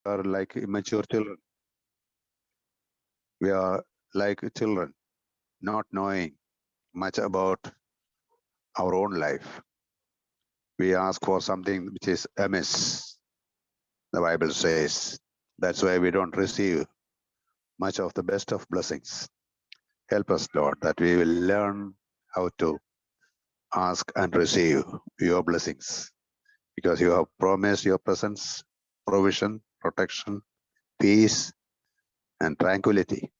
are like immature children. We are like children, not knowing much about our own life. We ask for something which is amiss, the Bible says. That's why we don't receive much of the best of blessings. Help us, Lord, that we will learn how to ask and receive your blessings, because you have promised your presence, provision, protection, peace, and tranquility.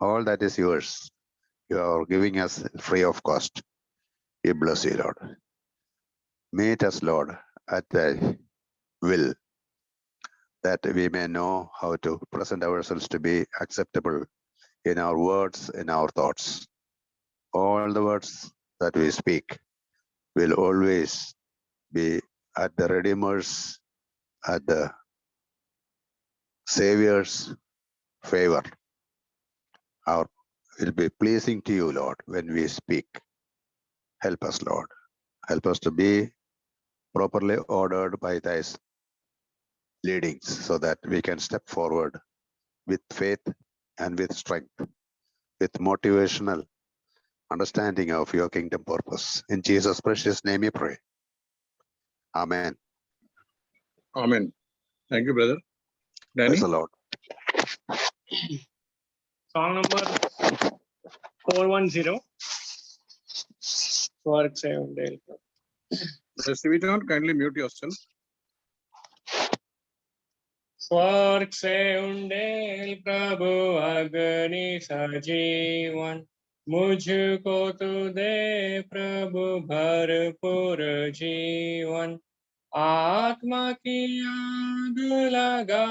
All that is yours. You are giving us free of cost. We bless you, Lord. Meet us, Lord, at thy will, that we may know how to present ourselves to be acceptable in our words, in our thoughts. All the words that we speak will always be at the Redeemer's, at the Savior's favor. Our will be pleasing to you, Lord, when we speak. Help us, Lord. Help us to be properly ordered by thy leadings, so that we can step forward with faith and with strength, with motivational understanding of your kingdom purpose. In Jesus' precious name we pray. Amen. Amen. Thank you, brother. Danny? Praise the Lord. Song number 410. Work Saved Day. Sivijan, kindly mute yourself. स्वर्ग से उंडेल प्रभु अग्नि सजीवन, मुझको तू दे प्रभु भरपूर जीवन। आत्मा की आग लगा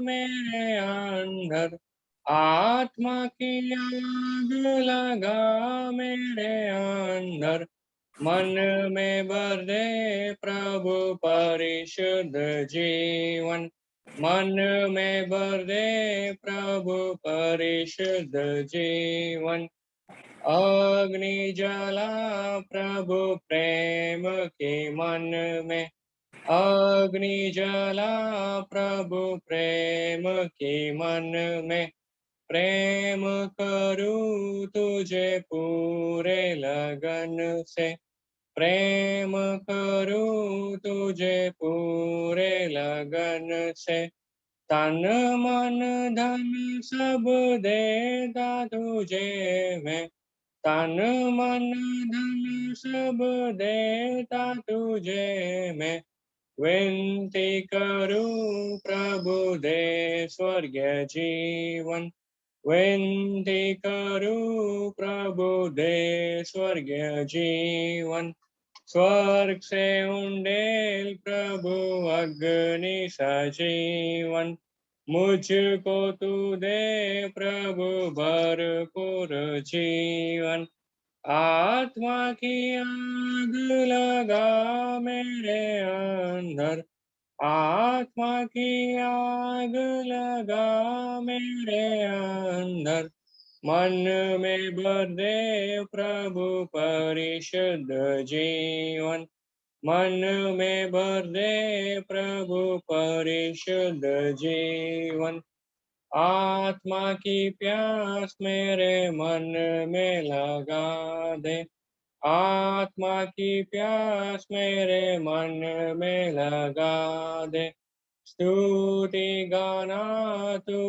मेरे अंदर, आत्मा की आग लगा मेरे अंदर। मन में भर दे प्रभु परिशुद्ध जीवन, मन में भर दे प्रभु परिशुद्ध जीवन। अग्नि जला प्रभु प्रेम के मन में, अग्नि जला प्रभु प्रेम के मन में। प्रेम करूं तुझे पूरे लगन से, प्रेम करूं तुझे पूरे लगन से। तन मन धन सब देता तुझे मैं, तन मन धन सब देता तुझे मैं। विनती करूं प्रभु दे स्वर्गीय जीवन, विनती करूं प्रभु दे स्वर्गीय जीवन। स्वर्ग से उंडेल प्रभु अग्नि सजीवन, मुझको तू दे प्रभु भरपूर जीवन। आत्मा की आग लगा मेरे अंदर, आत्मा की आग लगा मेरे अंदर। मन में भर दे प्रभु परिशुद्ध जीवन, मन में भर दे प्रभु परिशुद्ध जीवन। आत्मा की प्यास मेरे मन में लगा दे, आत्मा की प्यास मेरे मन में लगा दे। स्तुति गाना तू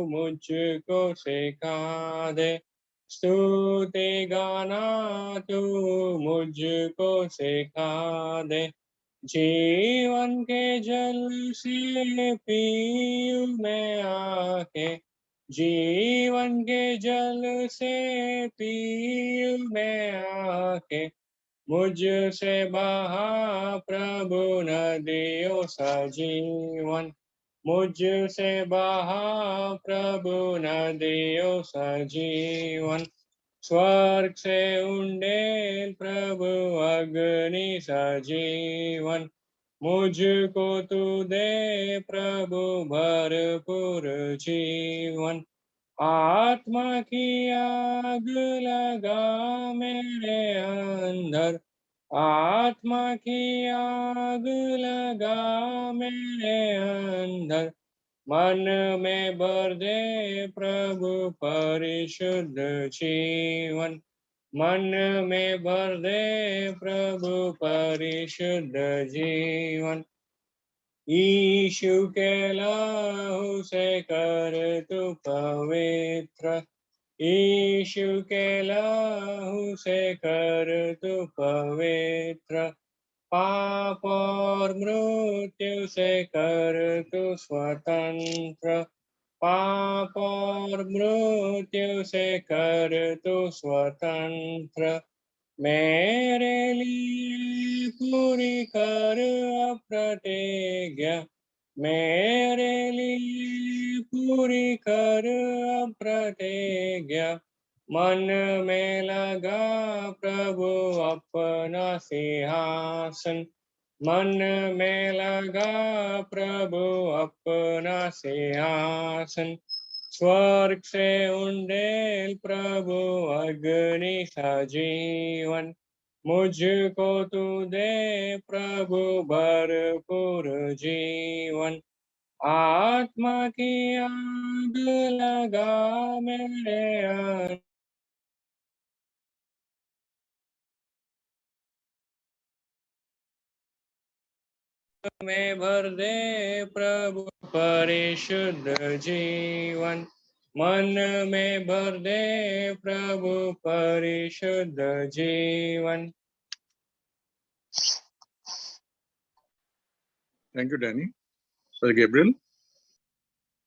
मुझको सिखा दे, स्तुति गाना तू मुझको सिखा दे। जीवन के जल से पीऊं मैं आके, जीवन के जल से पीऊं मैं आके। मुझसे बहा प्रभु नदियों सा जीवन, मुझसे बहा प्रभु नदियों सा जीवन। स्वर्ग से उंडेल प्रभु अग्नि सजीवन, मुझको तू दे प्रभु भरपूर जीवन। आत्मा की आग लगा मेरे अंदर, आत्मा की आग लगा मेरे अंदर। मन में भर दे प्रभु परिशुद्ध जीवन, मन में भर दे प्रभु परिशुद्ध जीवन। यीशु के लहू से कर तू पवित्र, यीशु के लहू से कर तू पवित्र, पाप और मृत्यु से कर तू स्वतंत्र, पाप और मृत्यु से कर तू स्वतंत्र। मेरे लिए पूरी कर प्रतिज्ञा, मेरे लिए पूरी कर प्रतिज्ञा। मन में लगा प्रभु अपना सिंहासन, मन में लगा प्रभु अपना सिंहासन। स्वर्ग से उंडेल प्रभु अग्नि सजीवन, मुझको तू दे प्रभु भरपूर जीवन। आत्मा की आग लगा मेरे अंदर में भर दे प्रभु परिशुद्ध जीवन, मन में भर दे प्रभु परिशुद्ध जीवन। Thank you, Danny. Brother Gabriel.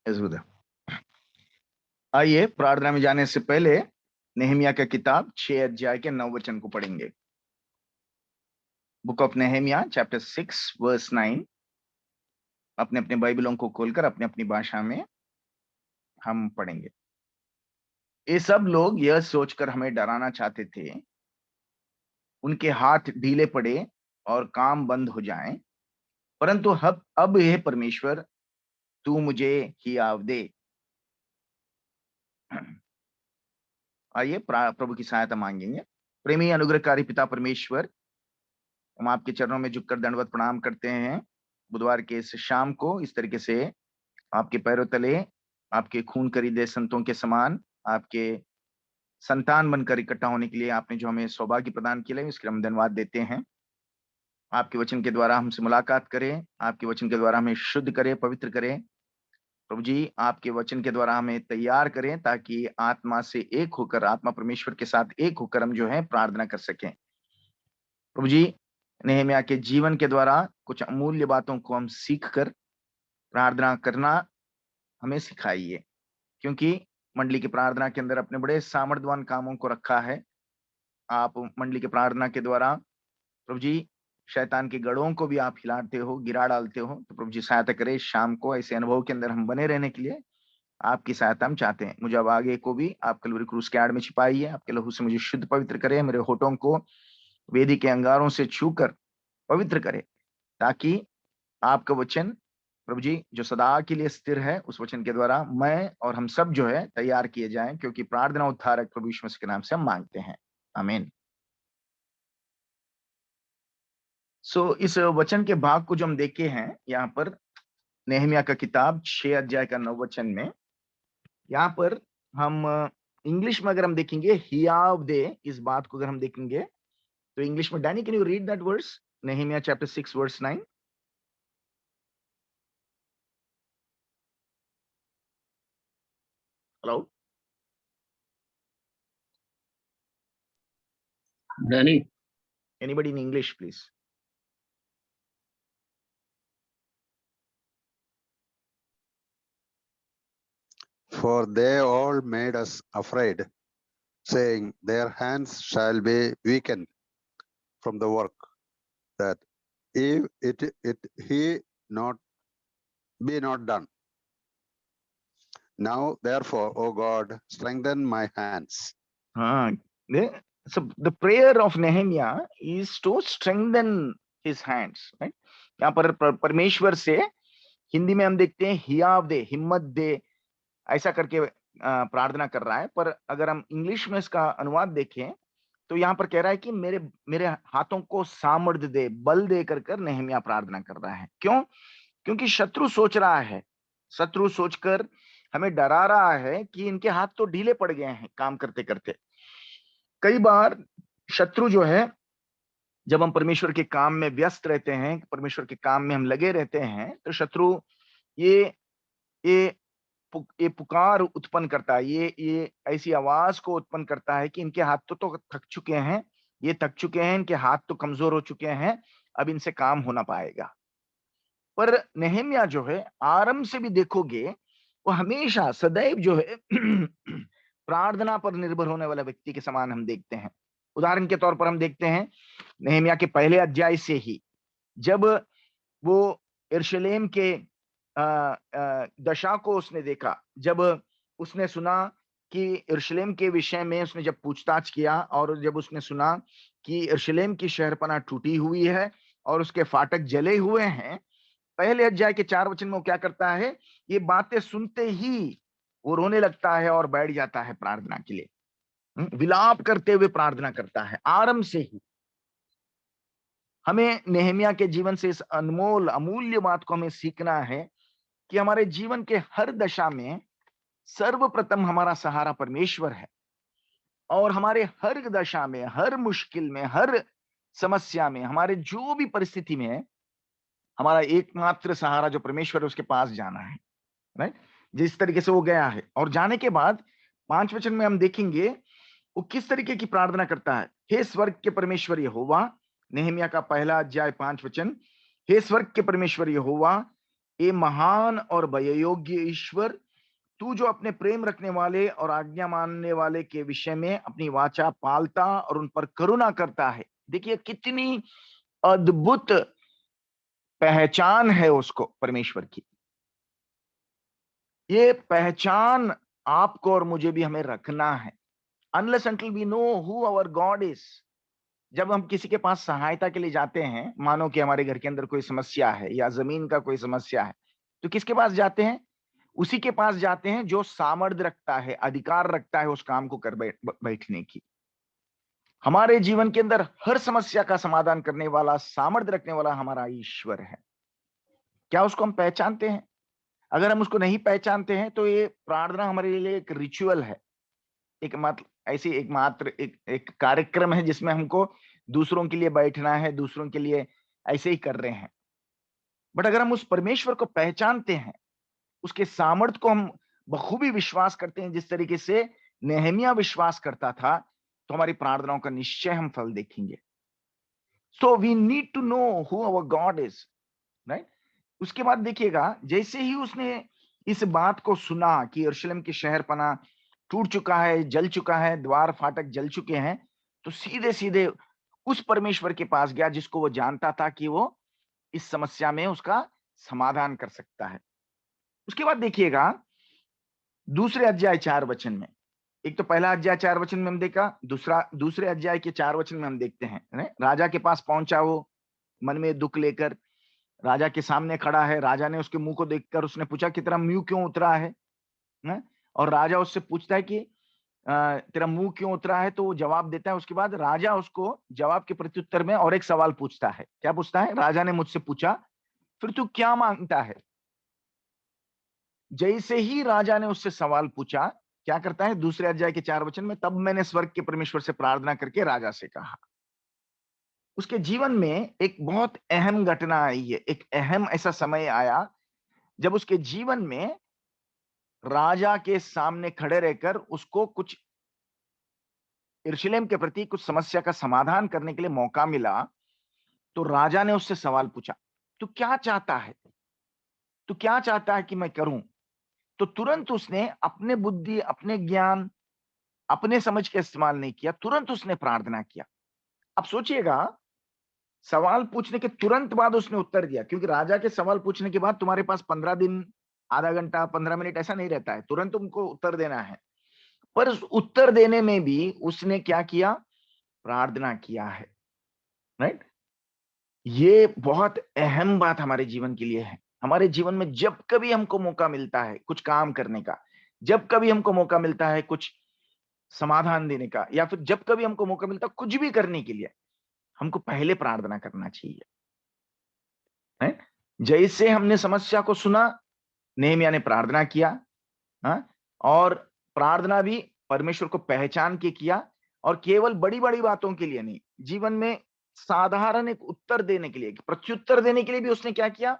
Yes brother. आइए प्रार्थना में जाने से पहले नेहमिया का किताब 6 अध्याय के 9 वचन को पढ़ेंगे। Book of Nehemiah chapter 6 verse 9। अपने अपने बाइबलों को खोलकर अपने अपनी भाषा में हम पढ़ेंगे। ये सब लोग यह सोचकर हमें डराना चाहते थे, उनके हाथ ढीले पड़े और काम बंद हो जाएं, परंतु अब यह परमेश्वर तू मुझे हियाव दे। आइए प्रभु की सहायता मांगेंगे। प्रेमी अनुग्रहकारी पिता परमेश्वर, हम आपके चरणों में झुककर दंडवत प्रणाम करते हैं। बुधवार के इस शाम को इस तरीके से आपके पैरों तले आपके खून खरीदे संतों के समान आपके संतान बनकर इकट्ठा होने के लिए आपने जो हमें सौभाग्य प्रदान किया है, उसके हम धन्यवाद देते हैं। आपके वचन के द्वारा हमसे मुलाकात करें, आपके वचन के द्वारा हमें शुद्ध करें, पवित्र करें। प्रभु जी, आपके वचन के द्वारा हमें तैयार करें ताकि आत्मा से एक होकर, आत्मा परमेश्वर के साथ एक होकर हम जो है प्रार्थना कर सकें। प्रभु जी, नेहमिया के जीवन के द्वारा कुछ अमूल्य बातों को हम सीख कर प्रार्थना करना हमें सिखाइए, क्योंकि मंडली की प्रार्थना के अंदर अपने बड़े सामर्थ्यवान कामों को रखा है। आप मंडली की प्रार्थना के द्वारा प्रभु जी शैतान के गढ़ों को भी आप हिलाते हो, गिरा डालते हो। तो प्रभु जी सहायता करें, शाम को ऐसे अनुभव के अंदर हम बने रहने के लिए आपकी सहायता हम चाहते हैं। मुझे अब आगे को भी आप कलवरी क्रूस के आड़ में छिपाइए, आपके लहू से मुझे शुद्ध पवित्र करें, मेरे होठों को वेदी के अंगारों से छूकर पवित्र करे, ताकि आपका वचन प्रभु जी जो सदा के लिए स्थिर है, उस वचन के द्वारा मैं और हम सब जो है तैयार किए जाएं, क्योंकि प्रार्थना उद्धारक प्रभु यीशु मसीह के नाम से हम मांगते हैं, आमीन। सो इस वचन के भाग को जो हम देखे हैं यहाँ पर नेहमिया का किताब 6 अध्याय का 9 वचन में, यहाँ पर हम इंग्लिश में अगर हम देखेंगे हियाव दे, इस बात को अगर हम देखेंगे तो इंग्लिश में, Danny can you read that verse, Nehemiah chapter 6 verse 9। Hello Danny. Anybody in English please. For they all made us afraid, saying, their hands shall be weakened from the work, that if he not be not done. Now therefore, O God, strengthen my hands. So the prayer of Nehemiah is to strengthen his hands, right? यहाँ पर परमेश्वर से हिंदी में हम देखते हैं हियाव दे, हिम्मत दे, ऐसा करके प्रार्थना कर रहा है। पर अगर हम इंग्लिश में इसका अनुवाद देखें तो यहाँ पर कह रहा है कि मेरे हाथों को सामर्थ्य दे, बल दे कर नेहमिया प्रार्थना कर रहा है। क्यों? क्योंकि शत्रु सोच रहा है शत्रु सोचकर हमें डरा रहा है कि इनके हाथ तो ढीले पड़ गए हैं काम करते करते। कई बार शत्रु जो है, जब हम परमेश्वर के काम में व्यस्त रहते हैं, परमेश्वर के काम में हम लगे रहते हैं, तो शत्रु ये ये ये पुकार उत्पन्न करता है, ये ऐसी आवाज को उत्पन्न करता है कि इनके हाथ तो थक चुके हैं, ये थक चुके हैं, इनके हाथ तो कमजोर हो चुके हैं, अब इनसे काम हो ना पाएगा। पर नेहम्याह जो है, आरंभ से भी देखोगे, वो हमेशा सदैव जो है प्रार्थना पर निर्भर होने वाला व्यक्ति के समान हम देखते हैं। उदाहरण के तौर पर हम देखते हैं नेहम्याह के पहले अध्याय से ही, जब वो यरूशलेम के दशा को उसने देखा, जब उसने सुना कि यरूशलेम के विषय में उसने जब पूछताछ किया, और जब उसने सुना कि यरूशलेम की शहरपनाह टूटी हुई है और उसके फाटक जले हुए हैं, पहले अध्याय के 4 वचन में वो क्या करता है, ये बातें सुनते ही वो रोने लगता है और बैठ जाता है प्रार्थना के लिए। विलाप करते हुए प्रार्थना करता है आरंभ से ही। हमें नेहम्याह के जीवन से इस अनमोल अमूल्य बात को हमें सीखना है कि हमारे जीवन के हर दशा में सर्वप्रथम हमारा सहारा परमेश्वर है, और हमारे हर दशा में, हर मुश्किल में, हर समस्या में, हमारे जो भी परिस्थिति में हमारा एकमात्र सहारा जो परमेश्वर है, उसके पास जाना है। राइट? जिस तरीके से वो गया है, और जाने के बाद 5 वचन में हम देखेंगे वो किस तरीके की प्रार्थना करता है। हे स्वर्ग के परमेश्वर यहोवा, नेहम्याह का पहला अध्याय 5 वचन, हे स्वर्ग के परमेश्वर यहोवा, ए महान और भययोग्य ईश्वर, तू जो अपने प्रेम रखने वाले और आज्ञा मानने वाले के विषय में अपनी वाचा पालता और उन पर करुणा करता है। देखिए कितनी अद्भुत पहचान है उसको परमेश्वर की। ये पहचान आपको और मुझे भी हमें रखना है। Unless until we know who our God is, जब हम किसी के पास सहायता के लिए जाते हैं, मानो कि हमारे घर के अंदर कोई समस्या है या जमीन का कोई समस्या है, तो किसके पास जाते हैं? उसी के पास जाते हैं जो सामर्थ्य रखता है, अधिकार रखता है उस काम को कर बैठने की। हमारे जीवन के अंदर हर समस्या का समाधान करने वाला, सामर्थ्य रखने वाला हमारा ईश्वर है। क्या उसको हम पहचानते हैं? अगर हम उसको नहीं पहचानते हैं, तो ये प्रार्थना हमारे लिए एक रिचुअल है, एक कार्यक्रम है जिसमें हमको दूसरों के लिए बैठना है, दूसरों के लिए ऐसे ही कर रहे हैं। बट अगर हम उस परमेश्वर को पहचानते हैं, उसके सामर्थ्य को हम बखूबी विश्वास करते हैं, जिस तरीके से नेहम्याह विश्वास करता था, तो हमारी प्रार्थनाओं का निश्चय हम फल देखेंगे। So we need to know who our God is, right? उसके बाद देखिएगा, जैसे ही उसने इस बात को सुना कि यरूशलेम की शहरपनाह टूट चुका है, जल चुका है, द्वार फाटक जल चुके हैं, तो सीधे सीधे उस परमेश्वर के पास गया जिसको वो जानता था कि वो इस समस्या में उसका समाधान कर सकता है। उसके बाद देखिएगा दूसरे अध्याय 4 वचन में, एक तो पहला अध्याय 4 वचन में हम देखा, दूसरे अध्याय के 4 वचन में हम देखते हैं, राजा के पास पहुंचा वो मन में दुख लेकर, राजा के सामने खड़ा है। राजा ने उसके मुंह को देखकर उसने पूछा कि तेरा मुंह क्यों उतरा है? और राजा उससे पूछता है कि तेरा मुंह क्यों उतरा है, तो वो जवाब देता है। उसके बाद राजा उसको जवाब के प्रत्युत्तर में और एक सवाल पूछता है। क्या पूछता है? राजा ने मुझसे पूछा, फिर तू क्या मांगता है? जैसे ही राजा ने उससे सवाल पूछा, क्या करता है? दूसरे अध्याय के 4 वचन में, तब मैंने स्वर्ग के परमेश्वर से प्रार्थना करके राजा से कहा। उसके जीवन में एक बहुत अहम घटना आई है, एक अहम ऐसा समय आया जब उसके जीवन में राजा के सामने खड़े रहकर उसको कुछ यरूशलेम के प्रति कुछ समस्या का समाधान करने के लिए मौका मिला। तो राजा ने उससे सवाल पूछा, तू क्या चाहता है? तू क्या चाहता है कि मैं करूं? तो तुरंत उसने अपने बुद्धि, अपने ज्ञान, अपने समझ का इस्तेमाल नहीं किया, तुरंत उसने प्रार्थना किया। अब सोचिएगा, सवाल पूछने के तुरंत बाद उसने उत्तर दिया, क्योंकि राजा के सवाल पूछने के बाद तुम्हारे पास 15 दिन, आधा घंटा, 15 मिनट ऐसा नहीं रहता है, तुरंत तुमको उत्तर देना है। पर उस उत्तर देने में भी उसने क्या किया? प्रार्थना किया है। राइट? ये बहुत अहम बात हमारे जीवन के लिए है। हमारे जीवन में जब कभी हमको मौका मिलता है कुछ काम करने का, जब कभी हमको मौका मिलता है कुछ समाधान देने का, या फिर जब कभी हमको मौका मिलता है कुछ भी करने के लिए, हमको पहले प्रार्थना करना चाहिए। है? जैसे हमने समस्या को सुना, नेहमिया ने प्रार्थना किया, हाँ, और प्रार्थना भी परमेश्वर को पहचान के किया, और केवल बड़ी बड़ी बातों के लिए नहीं, जीवन में साधारण एक उत्तर देने के लिए, प्रत्युत्तर देने के लिए भी उसने क्या किया?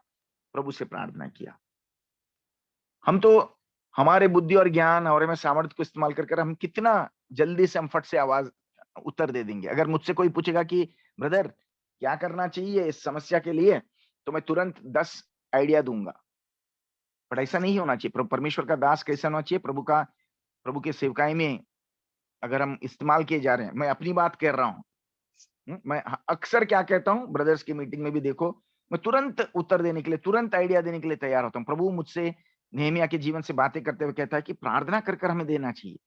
प्रभु से प्रार्थना किया। हम तो हमारे बुद्धि और ज्ञान और हमें सामर्थ्य को इस्तेमाल कर हम कितना जल्दी से हम फट से आवाज उत्तर दे देंगे। अगर मुझसे कोई पूछेगा कि ब्रदर क्या करना चाहिए इस समस्या के लिए, तो मैं तुरंत 10 आइडिया दूंगा। पर ऐसा नहीं होना चाहिए। परमेश्वर का दास कैसा होना चाहिए? प्रभु के सेवकाई में अगर हम इस्तेमाल किए जा रहे हैं, मैं अपनी बात कह रहा हूं, मैं अक्सर क्या कहता हूं, ब्रदर्स की मीटिंग में भी देखो, मैं तुरंत उत्तर देने के लिए, तुरंत आइडिया देने के लिए तैयार होता हूं। प्रभु मुझसे नेहमिया के जीवन से बातें करते हुए कहता है कि प्रार्थना कर हमें देना चाहिए,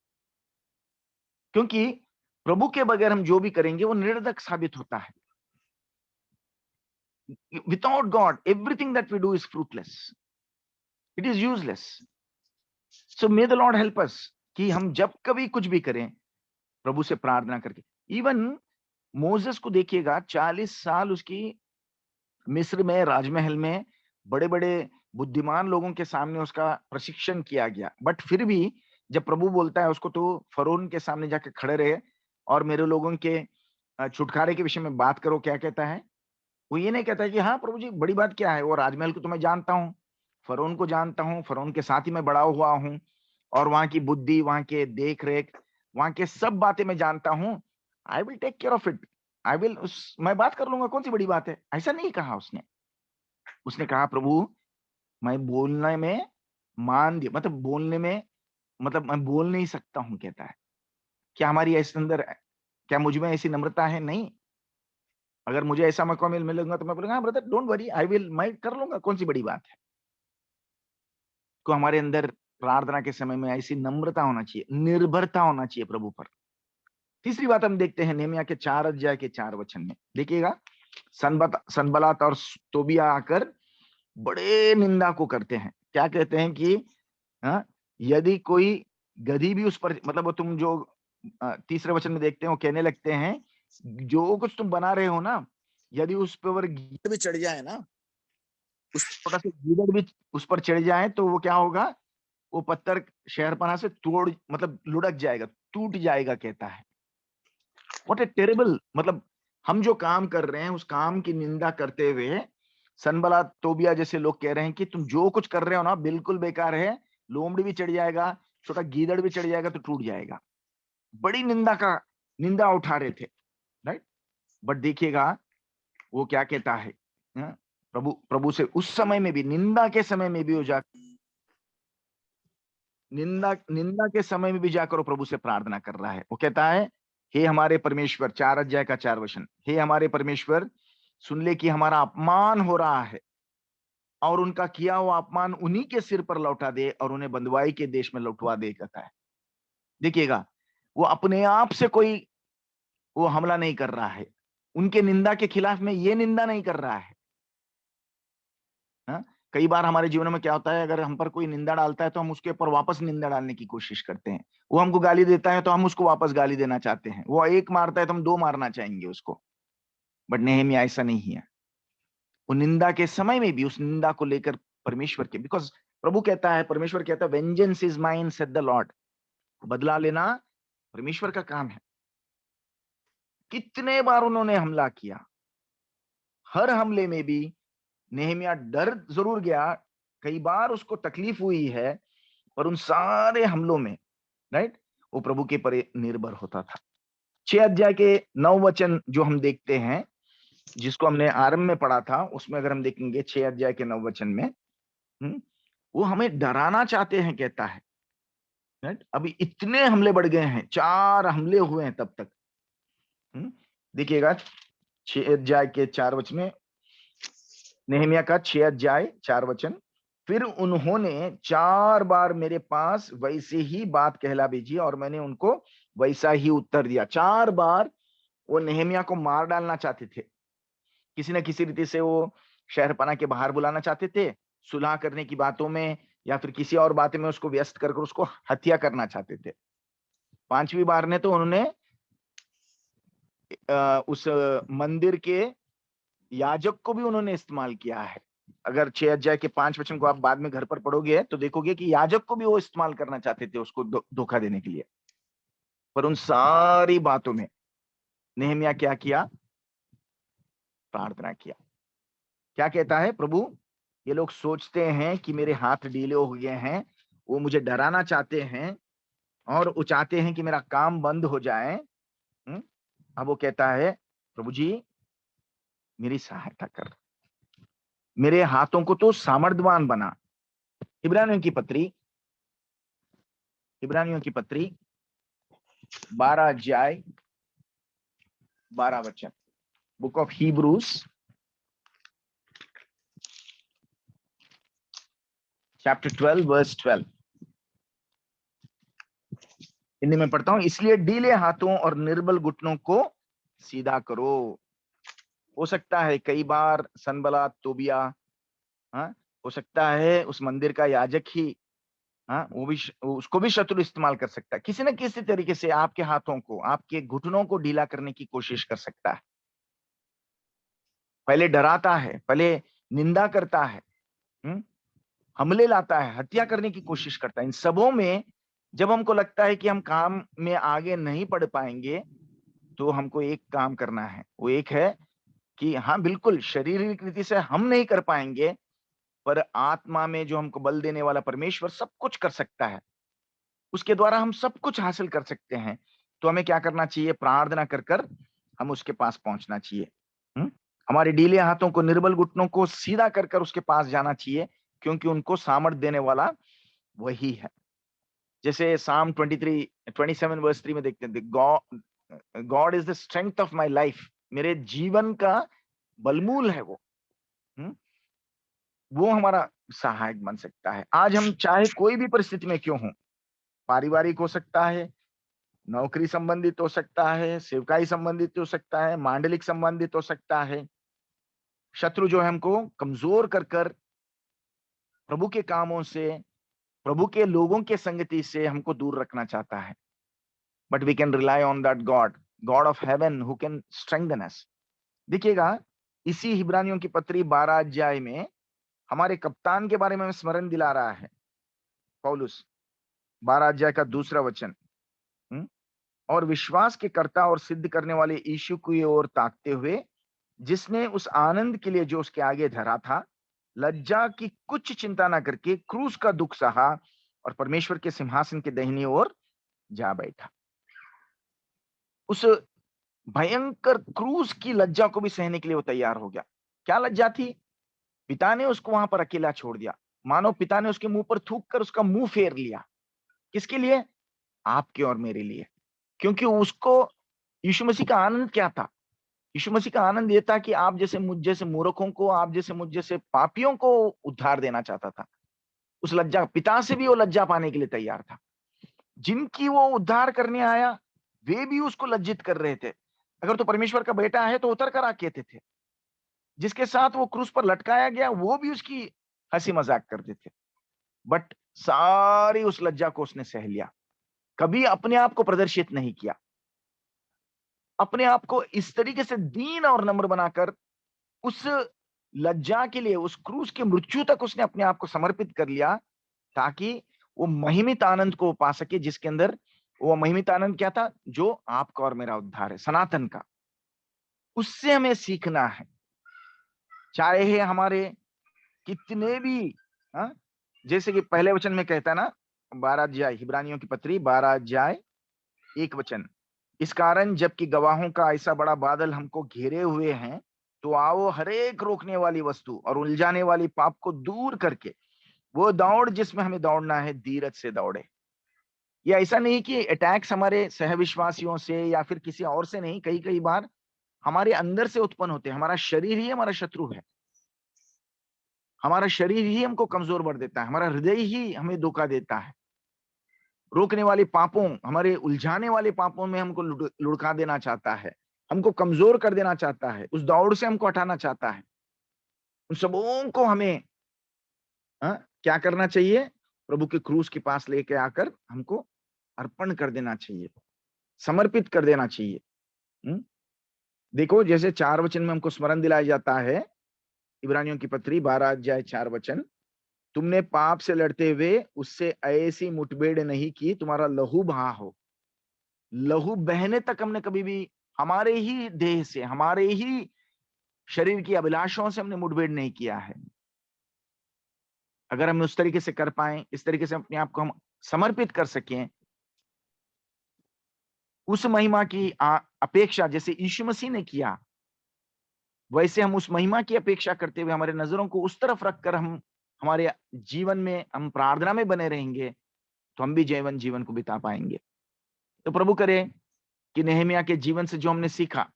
क्योंकि प्रभु के बगैर हम जो भी करेंगे वो निरर्थक साबित होता है। Without God everything that we do is fruitless, it is useless. So may the Lord help us कि हम जब कभी कुछ भी करें प्रभु से प्रार्थना करके। इवन मोसेस को देखिएगा, 40 साल उसकी मिस्र में राजमहल में बड़े बड़े बुद्धिमान लोगों के सामने उसका प्रशिक्षण किया गया, बट फिर भी जब प्रभु बोलता है उसको तो फरोन के सामने जाके खड़े रहे और मेरे लोगों के छुटकारे के विषय में बात करो, क्या कहता है? वो ये नहीं कहता है कि हाँ प्रभु जी बड़ी बात क्या है, वो राजमहल को तो मैं जानता हूँ, फरोन को जानता हूँ, फरोन के साथ ही मैं बड़ा हुआ हूँ, और वहां की बुद्धि, वहां के देख रेख, वहां के सब बातें मैं जानता हूँ। I will take care of it, मैं बात कर लूंगा, कौन सी बड़ी बात है? ऐसा नहीं कहा उसने। उसने कहा प्रभु मैं बोलने में मान दिया, मतलब बोलने में, मतलब मैं बोल नहीं सकता हूं, कहता है। क्या हमारी ऐसे अंदर, क्या मुझ में ऐसी नम्रता है? नहीं। अगर मुझे ऐसा मौका मिलेगा तो मैं बोलूंगा हाँ ब्रदर डोंट वरी, मैं कर लूंगा, कौन सी बड़ी बात है। तो हमारे अंदर प्रार्थना के समय में ऐसी नम्रता होना चाहिए, निर्भरता होना चाहिए प्रभु पर। तीसरी बात हम देखते हैं नेहमिया के 4 अध्याय के 4 वचन में, देखिएगा, सनबलात और तोबिया आकर बड़े निंदा को करते हैं। क्या कहते हैं कि यदि कोई गधी भी उस पर, मतलब वो तुम जो तीसरे वचन में देखते हैं, वो कहने लगते हैं जो कुछ तुम बना रहे हो ना, यदि उस पर गीदड़ भी चढ़ जाए ना, उस छोटा सा गीदड़ भी उस पर चढ़ जाए तो वो क्या होगा? वो पत्थर शहरपनाह से तोड़, मतलब लुढ़क जाएगा, टूट जाएगा, कहता है। व्हाट ए टेरिबल, मतलब हम जो काम कर रहे हैं उस काम की निंदा करते हुए सनबलात तोबिया जैसे लोग कह रहे हैं कि तुम जो कुछ कर रहे हो ना बिल्कुल बेकार है, लोमड़ी भी चढ़ जाएगा, छोटा गीदड़ भी चढ़ जाएगा तो टूट जाएगा। बड़ी निंदा उठा रहे थे, राइट। बट देखिएगा वो क्या कहता है, प्रभु से उस समय में भी, निंदा के समय में भी वो निंदा के समय में भी जाकर प्रभु से प्रार्थना कर रहा है। वो कहता है हे हमारे परमेश्वर, 4 अध्याय का 4 वचन, हे हमारे परमेश्वर सुन ले कि हमारा अपमान हो रहा है, और उनका किया हुआ अपमान उन्हीं के सिर पर लौटा दे और उन्हें बंधुआई के देश में लौटवा दे, कहता है। देखिएगा वो अपने आप से कोई वो हमला नहीं कर रहा है, उनके निंदा के खिलाफ में ये निंदा नहीं कर रहा है। कई बार हमारे जीवन में क्या होता है, अगर हम पर कोई निंदा डालता है तो हम उसके ऊपर वापस निंदा डालने की कोशिश करते हैं। वो हमको गाली देता है तो हम उसको वापस गाली देना चाहते हैं। वो एक मारता है तो हम 2 मारना चाहेंगे उसको। बट नेहमिया ऐसा नहीं है। वो निंदा के समय में भी उस निंदा को लेकर परमेश्वर के, बिकॉज प्रभु कहता है, परमेश्वर कहता है vengeance is mine said the Lord, बदला लेना परमेश्वर का काम है। कितने बार उन्होंने हमला किया, हर हमले में भी नेहमिया डर जरूर गया, कई बार उसको तकलीफ हुई है, पर उन सारे हमलों में, राइट, वो प्रभु के पर निर्भर होता था। 6 अध्याय के 9 वचन जो हम देखते हैं, जिसको हमने आरंभ में पढ़ा था, उसमें अगर हम देखेंगे 6 अध्याय के 9 वचन में, वो हमें डराना चाहते हैं, कहता है, राइट। अभी इतने हमले बढ़ गए हैं, 4 हमले हुए हैं तब तक। देखिएगा 6 अध्याय के 4 वचन में, नेहमिया का 6 अध्याय 4 वचन, फिर उन्होंने 4 बार मेरे पास वैसे ही बात कहला भेजी और मैंने उनको वैसा ही उत्तर दिया। 4 बार वो नेहमिया को मार डालना चाहते थे, किसी न किसी रीति से वो शहरपनाह के बाहर बुलाना चाहते थे, सुलह करने की बातों में या फिर किसी और बातें में उसको व्यस्त कर उसको हत्या करना चाहते थे। 5वीं बार ने तो उन्होंने उस मंदिर के याजक को भी उन्होंने इस्तेमाल किया है। अगर 6 अध्याय के 5 वचन को आप बाद में घर पर पढ़ोगे तो देखोगे कि याजक को भी वो इस्तेमाल करना चाहते थे उसको धोखा देने के लिए। पर उन सारी बातों में नेहमिया क्या किया? प्रार्थना किया। क्या कहता है? प्रभु, ये लोग सोचते हैं कि मेरे हाथ ढीले हो गए हैं, वो मुझे डराना चाहते हैं और वो चाहते हैं कि मेरा काम बंद हो जाए। अब वो कहता है, प्रभु जी मेरी सहायता कर, मेरे हाथों को तो सामर्थ्यवान बना। इब्रानियों की पत्री 12 अध्याय 12 वचन, book of Hebrews chapter 12 verse 12। Hindi में पढ़ता हूं। इसलिए ढीले हाथों और निर्बल घुटनों को सीधा करो। हो सकता है कई बार सनबलात, तोबिया, हो सकता है उस मंदिर का याजक ही, वो भी उसको भी शत्रु इस्तेमाल कर सकता है। किसी न किसी तरीके से आपके हाथों को, आपके घुटनों को ढीला करने की कोशिश कर सकता है। पहले डराता है, पहले निंदा करता है, हमले लाता है, हत्या करने की कोशिश करता है। इन सबों में जब हमको लगता है कि हम काम में आगे नहीं बढ़ पाएंगे, तो हमको एक काम करना है। वो एक है कि हाँ बिल्कुल शारीरिक रीति से हम नहीं कर पाएंगे, पर आत्मा में जो हमको बल देने वाला परमेश्वर सब कुछ कर सकता है, उसके द्वारा हम सब कुछ हासिल कर सकते हैं। तो हमें क्या करना चाहिए? प्रार्थना कर कर हम उसके पास पहुंचना चाहिए। हमारे ढीले हाथों को, निर्बल घुटनों को सीधा कर कर उसके पास जाना चाहिए, क्योंकि उनको सामर्थ देने वाला वही है। जैसे Psalm 27 वर्स 3 में देखते हैं, God is the strength of my life. मेरे जीवन का बलमूल है वो हमारा सहायक बन सकता है। आज हम चाहे कोई भी परिस्थिति में क्यों हो, पारिवारिक हो सकता है, नौकरी संबंधित हो सकता है, सेवकाई संबंधित हो सकता है, मांडलिक संबंधित हो सकता है, शत्रु जो है हमको कमजोर कर कर प्रभु के कामों से, प्रभु के लोगों के संगति से हमको दूर रखना चाहता है। But we can rely on that God of heaven who can strengthen us. देखिएगा, इसी हिब्रानियों की पत्री 12 अध्याय में हमारे कप्तान के बारे में स्मरण दिला रहा है पौलुस। 12 अध्याय का 2 वचन, और विश्वास के कर्ता और सिद्ध करने वाले यीशु की ओर ताकते हुए, जिसने उस आनंद के लिए जो उसके आगे धरा था, लज्जा की कुछ चिंता ना करके क्रूस का दुख सहा और परमेश्वर के सिंहासन के दाहिनी ओर जा बैठा। उस भयंकर क्रूस की लज्जा को भी सहने के लिए वो तैयार हो गया। क्या लज्जा थी? पिता ने उसको वहां पर अकेला छोड़ दिया, मानो पिता ने उसके मुंह पर थूक कर उसका मुंह फेर लिया। किसके लिए? आपके और मेरे लिए। क्योंकि उसको यीशु मसीह का आनंद क्या था? यीशु मसीह का आनंद ये था कि आप जैसे मुझ जैसे मूर्खों को, आप जैसे मुझ जैसे पापियों को उद्धार देना चाहता था। उस लज्जा, पिता से भी वो लज्जा पाने के लिए तैयार था। जिनकी वो उद्धार करने आया वे भी उसको लज्जित कर रहे थे। अगर तो परमेश्वर का बेटा है तो उतर कर आके थे। जिसके साथ वो क्रूस पर लटकाया गया वो भी उसकी हंसी मजाक करते थे। बट सारी उस लज्जा को उसने सह लिया, कभी अपने आप को प्रदर्शित नहीं किया। अपने आप को इस तरीके से दीन और नम्र बनाकर उस लज्जा के लिए, उस क्रूस के मृत्यु तक उसने अपने आप को समर्पित कर लिया, ताकि वो महिमित आनंद को पा सके, जिसके अंदर वो महिमित आनंद क्या था? जो आपका और मेरा उद्धार है, सनातन का। उससे हमें सीखना है। चाहे हमारे कितने भी, जैसे कि पहले वचन में कहता है ना, 12 अध्याय हिब्रानियों की पत्री 12 अध्याय 1 वचन, इस कारण जबकि गवाहों का ऐसा बड़ा बादल हमको घेरे हुए हैं, तो आओ हरेक रोकने वाली वस्तु और उलझाने वाली पाप को दूर करके वो दौड़ जिसमें हमें दौड़ना है, धीरज से दौड़े। ये ऐसा नहीं कि अटैक्स हमारे सहविश्वासियों से या फिर किसी और से नहीं, कई बार हमारे अंदर से उत्पन्न होते हैं। हमारा शरीर ही हमारा शत्रु है, हमारा शरीर ही हमको कमजोर कर देता है, हमारा हृदय ही हमें धोखा देता है। रोकने वाले पापों, हमारे उलझाने वाले पापों में हमको लुढ़का देना चाहता है, हमको कमजोर कर देना चाहता है, उस दौड़ से हमको हटाना चाहता है। उन सबों को हमें क्या करना चाहिए? प्रभु के क्रूस के पास लेके आकर हमको अर्पण कर देना चाहिए, समर्पित कर देना चाहिए। देखो, जैसे 4 वचन में हमको स्मरण दिलाया जाता है इब्रानियों की पत्री 12 अध्याय 4 वचन, तुमने पाप से लड़ते हुए उससे ऐसी मुठभेड़ नहीं की तुम्हारा लहू बहा हो। लहू बहने तक हमने कभी भी हमारे ही देह से, हमारे ही शरीर की अभिलाषाओं से हमने मुठभेड़ नहीं किया है। अगर हम उस तरीके से कर पाए, इस तरीके से अपने आप को हम समर्पित कर सकें, उस महिमा की अपेक्षा जैसे यीशु मसीह ने किया, वैसे हम उस महिमा की अपेक्षा करते हुए हमारे नजरों को उस तरफ रखकर हम हमारे जीवन में, हम प्रार्थना में बने रहेंगे, तो हम भी जीवन को बिता पाएंगे। तो प्रभु करे कि नेहमिया के जीवन से जो हमने सीखा,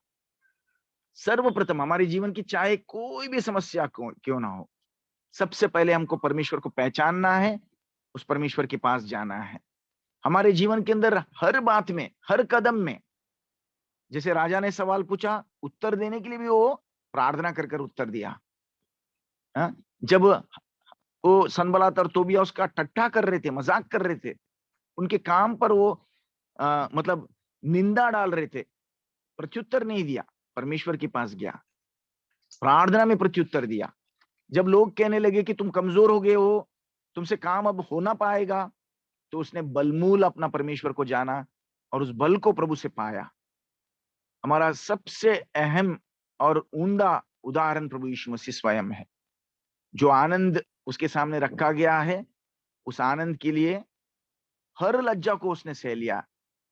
सर्वप्रथम हमारे जीवन की चाहे कोई भी समस्या क्यों ना हो, सबसे पहले हमको परमेश्वर को पहचानना है, उस परमेश्वर के पास जाना है। हमारे जीवन के अंदर हर बात में, हर कदम में, जैसे राजा ने सवाल पूछा, उत्तर देने के लिए भी वो प्रार्थना कर उत्तर दिया। जब वो सनबलात और तोबिया उसका टट्टा कर रहे थे, मजाक कर रहे थे, उनके काम पर वो मतलब निंदा डाल रहे थे, प्रत्युत्तर नहीं दिया, परमेश्वर के पास गया, प्रार्थना में प्रत्युत्तर दिया। जब लोग कहने लगे कि तुम कमजोर हो गए हो, तुमसे काम अब हो ना पाएगा, तो उसने बलमूल अपना परमेश्वर को जाना और उस बल को प्रभु से पाया। हमारा सबसे अहम और उम्दा उदाहरण प्रभु यीशु मसीह स्वयं है। जो आनंद उसके सामने रखा गया है, उस आनंद के लिए हर लज्जा को उसने सह लिया।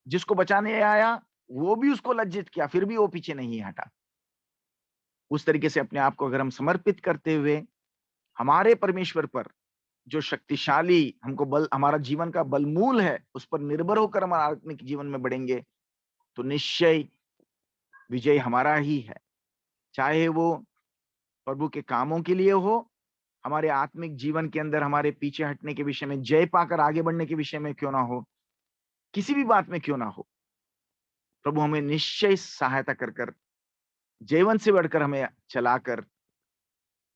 जिसको बचाने आया वो भी उसको लज्जित किया, फिर भी वो पीछे नहीं हटा। उस तरीके से अपने आप को अगर हम समर्पित करते हुए हमारे परमेश्वर पर, जो शक्तिशाली हमको बल, हमारा जीवन का बलमूल है, उस पर निर्भर होकर हमारे आत्मिक जीवन में बढ़ेंगे, तो निश्चय विजय हमारा ही है। चाहे वो प्रभु के कामों के लिए हो, हमारे आत्मिक जीवन के अंदर हमारे पीछे हटने के विषय में, जय पाकर आगे बढ़ने के विषय में क्यों ना हो, किसी भी बात में क्यों ना हो, प्रभु हमें निश्चय सहायता कर जीवन से बढ़कर हमें चलाकर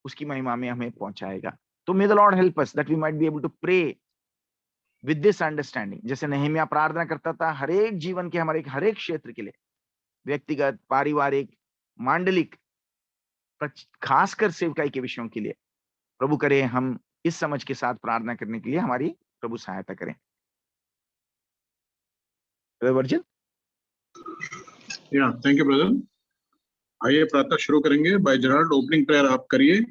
उसकी महिमा में हमें पहुंचाएगा। तो may the Lord help us that we might be able to pray with this understanding. जैसे नेहमिया प्रार्थना करता था हर एक जीवन के, हमारे हर एक क्षेत्र के लिए, व्यक्तिगत, पारिवारिक, मांडलिक, खासकर सेवकाई के विषयों के लिए। प्रभु करे हम इस समझ के साथ प्रार्थना करने के लिए हमारी प्रभु सहायता करें। वर्जिन, या थैंक यू ब्रदर। आइए प्रार्थना शुरू करेंगे। बाय जराल्ड ओपनिंग प्रेयर आप करिए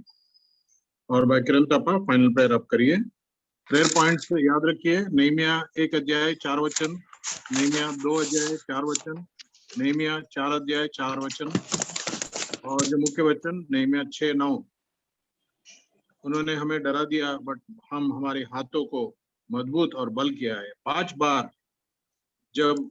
और बाय किरण तापा फाइनल प्रेयर आप करिए। प्रेयर पॉइंट्स याद रखिए, नेहमिया 1 अध्याय 4 वचन, नेहमिया 2 अध्याय 4 वचन, नेहमिया 4 अध्याय 4 वचन, और जो मुख्य वचन नेहमिया 6:9। उन्होंने हमें डरा दिया बट हम हमारे हाथों को मजबूत और बल किया है। 5 बार जब